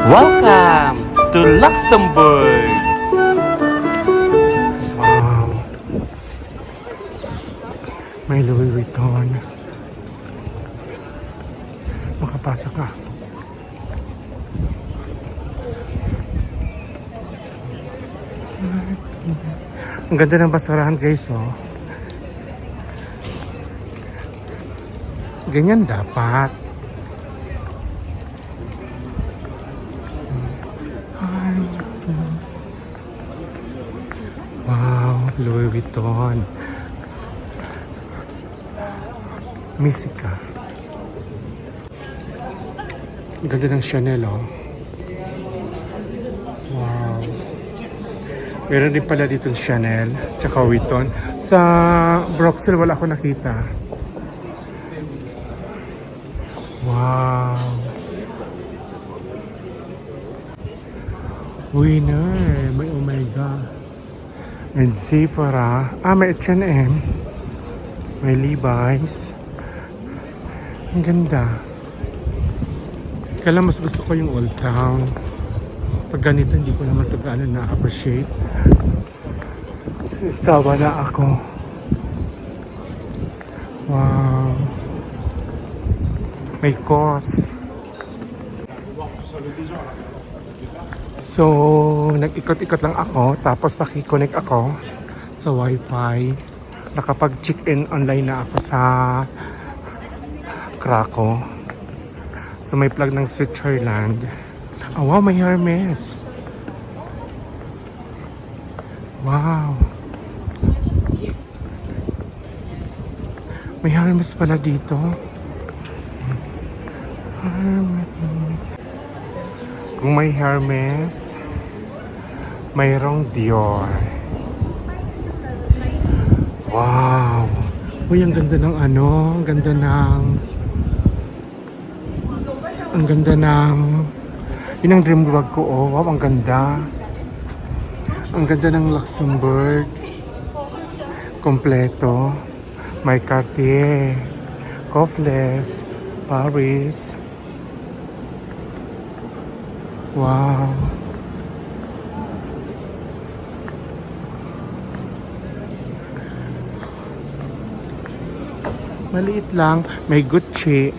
Welcome to Luxembourg! Wow. May Louis Vuitton. Makapasok ka. Ang ganda ng basurahan guys, oh. Ganyan dapat. Wow, Louis Vuitton. Misika. Ang ganda ng Chanel, oh. Wow. Meron din pala dito Chanel, tsaka Vuitton. Sa Bruxelles wala ako nakita. Wow. Winner, may Omega. May Sephora. May H&M. May Levi's. Ang ganda. Kaya mas gusto ko yung Old Town. Pag ganito hindi ko naman ito gaano na-appreciate. Sawa na ako. Wow. May COS. So, nag-ikot-ikot lang ako. Tapos nakikonnect ako sa Wi-Fi. Nakapag-check-in online na ako sa Krakow. So, may plug ng Switzerland. Oh, wow, may Hermes. Wow. May Hermes pala dito. Hermes. Kung may Hermes, mayroong Dior. Wow. Uy, ang ganda ng ano, ang ganda ng yun ang dream vlog ko, oh. Wow, ang ganda. Ang ganda ng Luxembourg. Kompleto. May Cartier, Cofles, Paris. Wow. Maliit lang. May Gucci.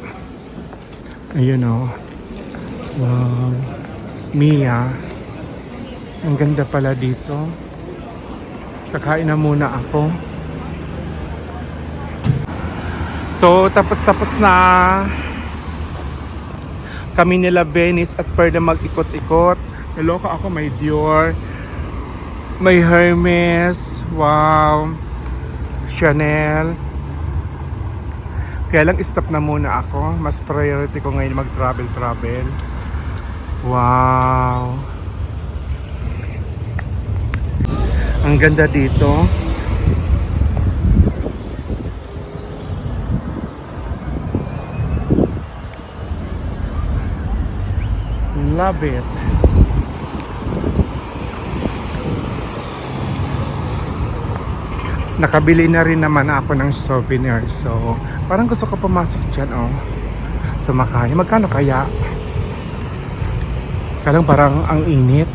Ayun, oh. Wow. Mia. Ang ganda pala dito. Kakain na muna ako. So, tapos na kami nila Venice at pwede mag-ikot-ikot. Naloka ako, may Dior, may Hermes, wow, Chanel. Kaya lang stop na muna ako. Mas priority ko ngayon mag-travel. Wow. Ang ganda dito. Love it. Nakabili na rin naman ako ng souvenir. So, parang gusto ko pumasok dyan, oh. Sumakay. Magkano kaya? Kaya lang parang ang init.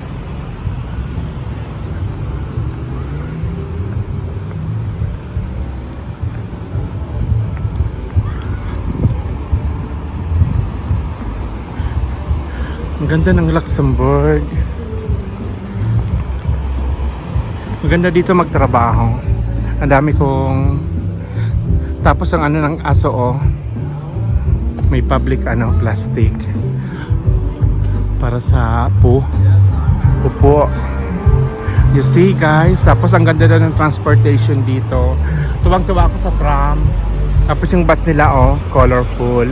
Ang ganda ng Luxembourg. Maganda dito magtrabaho. Ang dami kong tapos ang ano ng aso, oh. May public ano plastic para sa upo. You see guys, tapos ang ganda daw ng transportation dito. Tuwang-tuwa ako sa tram. Tapos yung bus nila, oh, colorful.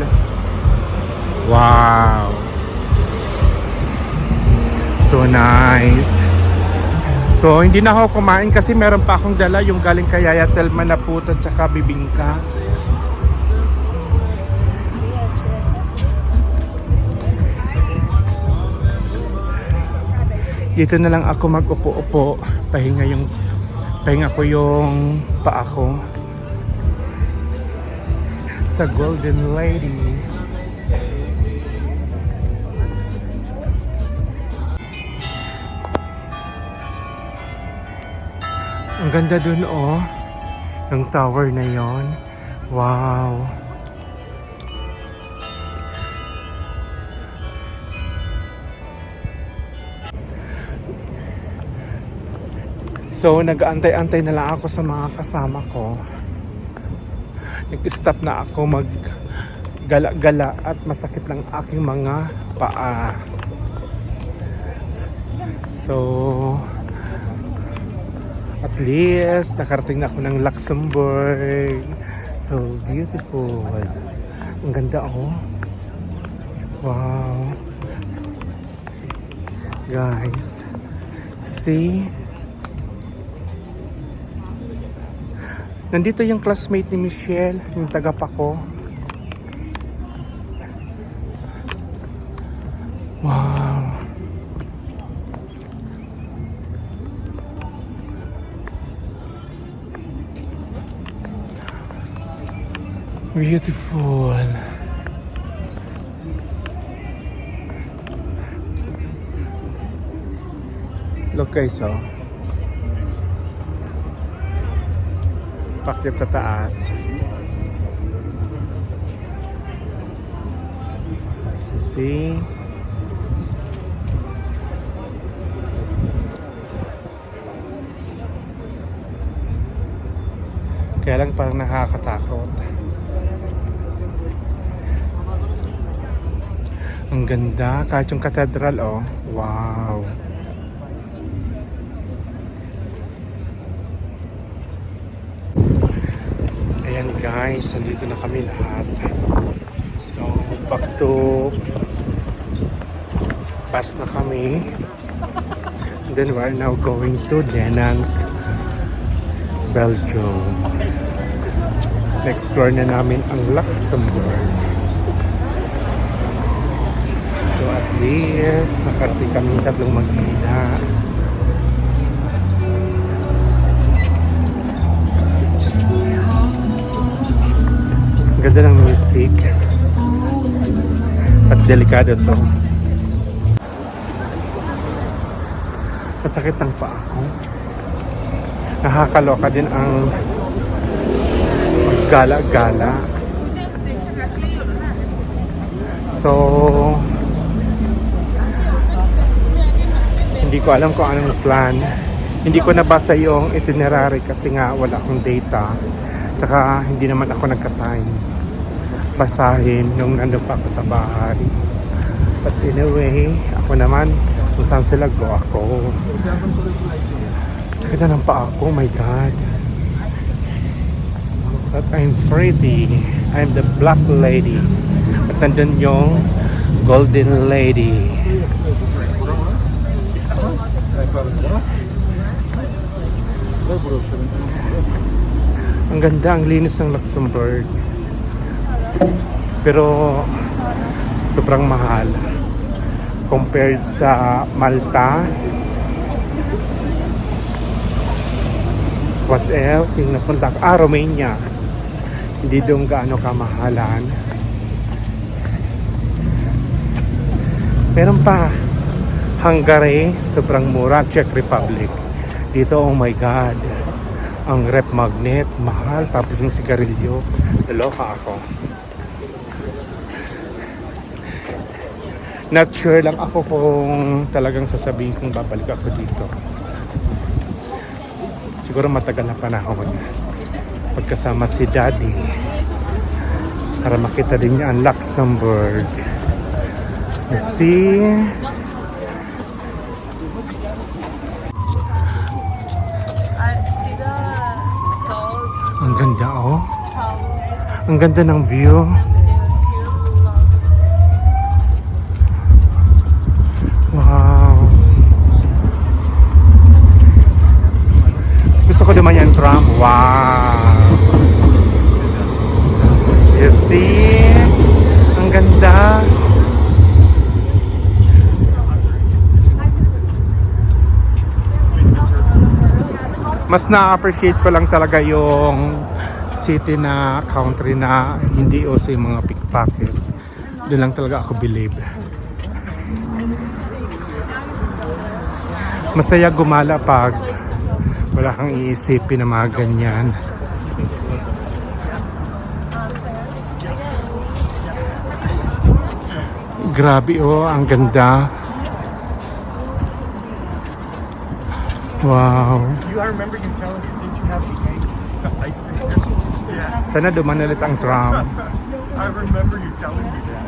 Wow. So nice. So hindi na ako kumain kasi meron pa akong dala yung galing kay Yaya Telman na puto at saka bibingka. Dito na lang ako mag-upo-upo. Pahinga ko yung paa ko sa Golden Lady. Ang ganda dun oh. Ng tower na yon. Wow. So nag-aantay-antay na lang ako sa mga kasama ko. Nag-stop na ako mag-gala-gala at masakit ng aking mga paa. So at least nakarating na ako ng Luxembourg. So beautiful. Ang ganda oh. Wow. Guys, see? Nandito yung classmate ni Michelle, yung taga Paco. Wow. Beautiful. Look guys, oh. Pakyat sa taas. See? Kaya lang parang nakakatakot. Ang ganda. Kahit yung cathedral, oh. Wow. Ayan guys, nandito na kami lahat. So, back to bus na kami. And then we're now going to Denant, Belgium. Na-explore na namin ang Luxembourg. So at least, nakarating kami tatlong mag-ina. Ang ganda ng music. At delikado to. Masakit ang paa ko. Nakakaloka din ang gala-gala. So, hindi ko alam kung anong plan. Hindi ko nabasa yung itinerary kasi nga wala akong data. Tsaka hindi naman ako nagka-time basahin nung nandun pa ako sa bahay. But anyway, ako naman, kung saan sila go ako. Sakit na ng paa ko, oh my God. But I'm pretty. I'm the black lady. At nandun yung golden lady. Ang ganda, ang linis ng Luxembourg. Pero sobrang mahal compared sa Malta. What else? Yung napunta ka, Romania. Hindi doon gaano kamahalan. Meron pa Hungary, sobrang mura. Czech Republic. Dito, oh my God, ang rep magnet, mahal. Tapos yung sigarilyo, naloka ako. Not sure lang ako kung talagang sasabihin kong babalik ako dito. Siguro matagal na panahon pagkasama si Daddy para makita din niya ang Luxembourg. See? Ang ganda oh. Ang ganda ng view. Wow. Gusto ko naman yung tram. Wow. You see? Ang ganda. Mas na-appreciate ko lang talaga yung city na country na hindi uso yung mga pickpocket. Doon lang talaga ako believe. Masaya gumala pag Wala kang iisipin na mga ganyan. Grabe oh, ang ganda. Wow. I remember you telling me, did you have the ice cream? Yeah. Sana duman ulit ang tram. I remember you telling me that.